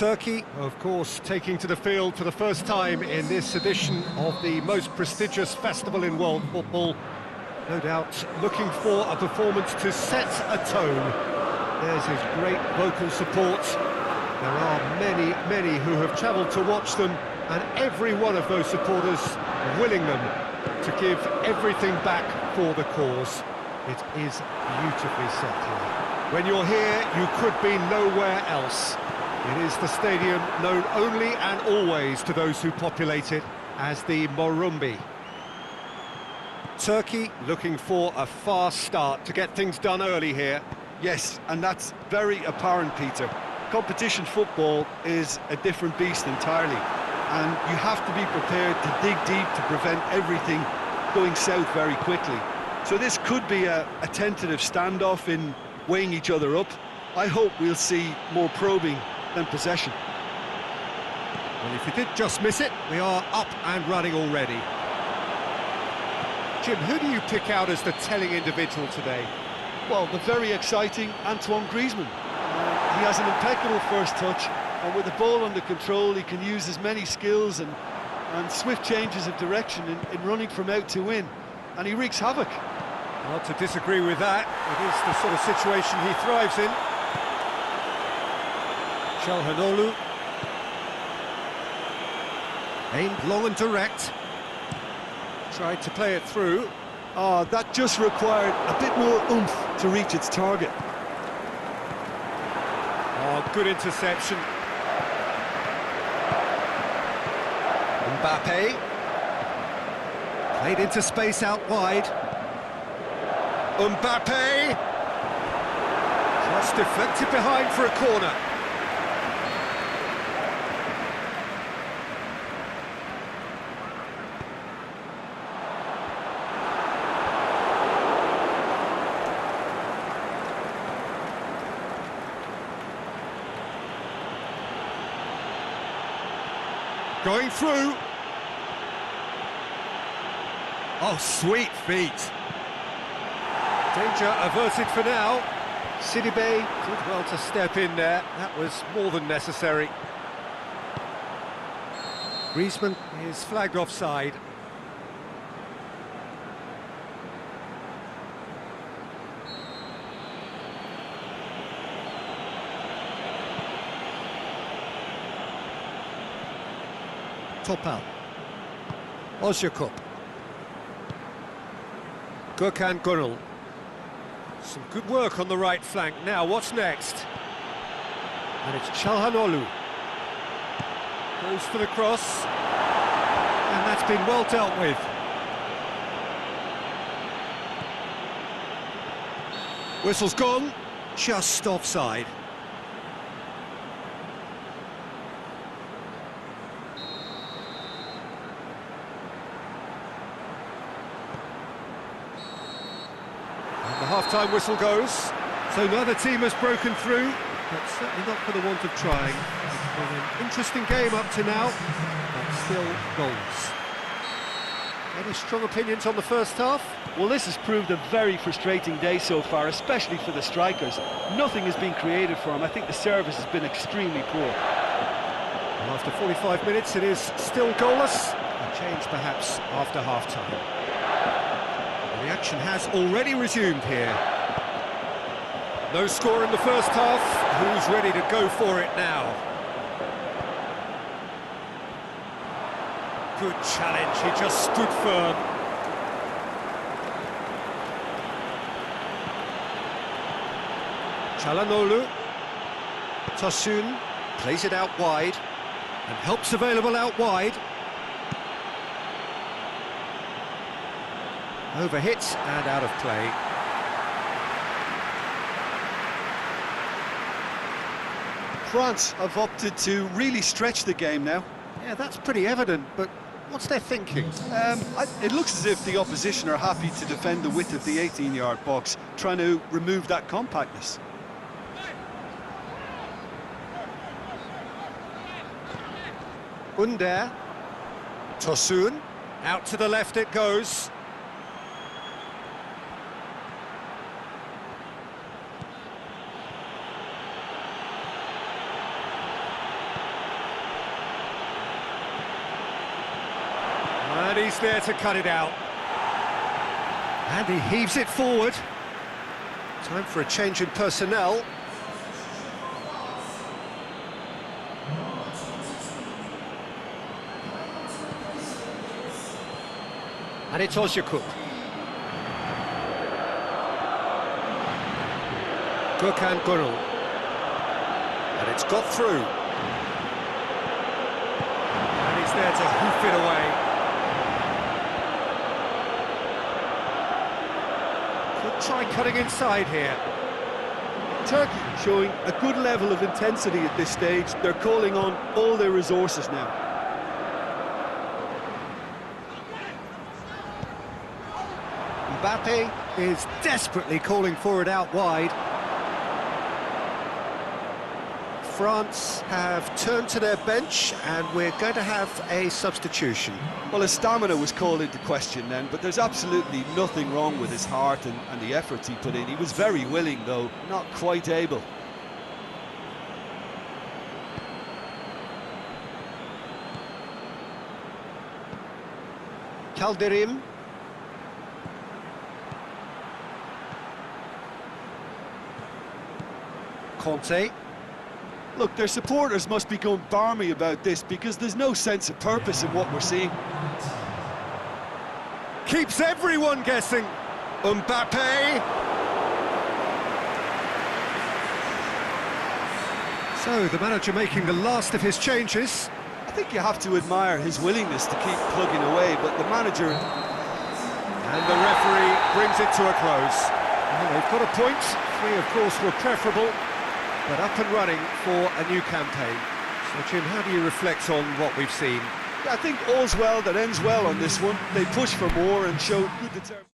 Turkey, of course, taking to the field for the first time in this edition of the most prestigious festival in world football. No doubt looking for a performance to set a tone. There's his great vocal support. There are many who have travelled to watch them, and every one of those supporters willing them to give everything back for the cause. It is beautifully set here. When you're here, you could be nowhere else. It is the stadium known only and always to those who populate it as the Morumbi. Turkey looking for a fast start to get things done early here. Yes, and that's very apparent, Peter. Competition football is a different beast entirely, and you have to be prepared to dig deep to prevent everything going south very quickly. So this could be a tentative standoff in weighing each other up. I hope we'll see more probing than possession. Well, if you did just miss it, we are up and running already. Jim, who do you pick out as the telling individual today? Well, the very exciting Antoine Griezmann. He has an impeccable first touch, and with the ball under control, he can use his many skills and swift changes of direction in running from out to in, and he wreaks havoc. Not to disagree with that. It is the sort of situation he thrives in. Çalhanoğlu. Aimed long and direct. Tried to play it through. Oh, that just required a bit more oomph to reach its target. Oh, good interception. Mbappe. Played into space out wide. Mbappe! Just deflected behind for a corner. Going through. Oh, sweet feet. Danger averted for now. Sidibe did well to step in there. That was more than necessary. Griezmann is flagged offside. Topal. Ozyakup. Gökhan Gönül. Some good work on the right flank. Now, what's next? And it's Çalhanoğlu. Goes for the cross. And that's been well dealt with. Whistle's gone. Just offside. The half-time whistle goes, so neither team has broken through, but certainly not for the want of trying. It's been an interesting game up to now, but still goals. Any strong opinions on the first half? Well, this has proved a very frustrating day so far, especially for the strikers. Nothing has been created for them. I think the service has been extremely poor. Well, after 45 minutes, it is still goalless. A change perhaps after half-time. The action has already resumed here. No score in the first half. Who's ready to go for it now? Good challenge, he just stood firm. Çalhanoğlu. Tosun plays it out wide. And help's available out wide. Overhit and out of play. France have opted to really stretch the game now. Yeah, that's pretty evident, but what's their thinking? It looks as if the opposition are happy to defend the width of the 18-yard box, trying to remove that compactness. Under. Tosun. Out to the left it goes. He's there to cut it out. And he heaves it forward. Time for a change in personnel. And it's Ozyakup. Gökhan Gönül. And it's got through. And he's there to hoof it away. Could try cutting inside here. Turkey showing a good level of intensity at this stage. They're calling on all their resources now. Mbappe is desperately calling for it out wide. France have turned to their bench and we're going to have a substitution. Well, his stamina was called into question then, but there's absolutely nothing wrong with his heart and the efforts he put in. He was very willing, though, not quite able. Calderim. Conte. Look, their supporters must be going barmy about this because there's no sense of purpose in what we're seeing. Keeps everyone guessing. Mbappe. So, the manager making the last of his changes. I think you have to admire his willingness to keep plugging away, but the manager... And the referee brings it to a close. Well, they've got a point. 3, of course, were preferable, but up and running for a new campaign. So, Jim, how do you reflect on what we've seen? I think all's well that ends well on this one. They pushed for more and showed good determination.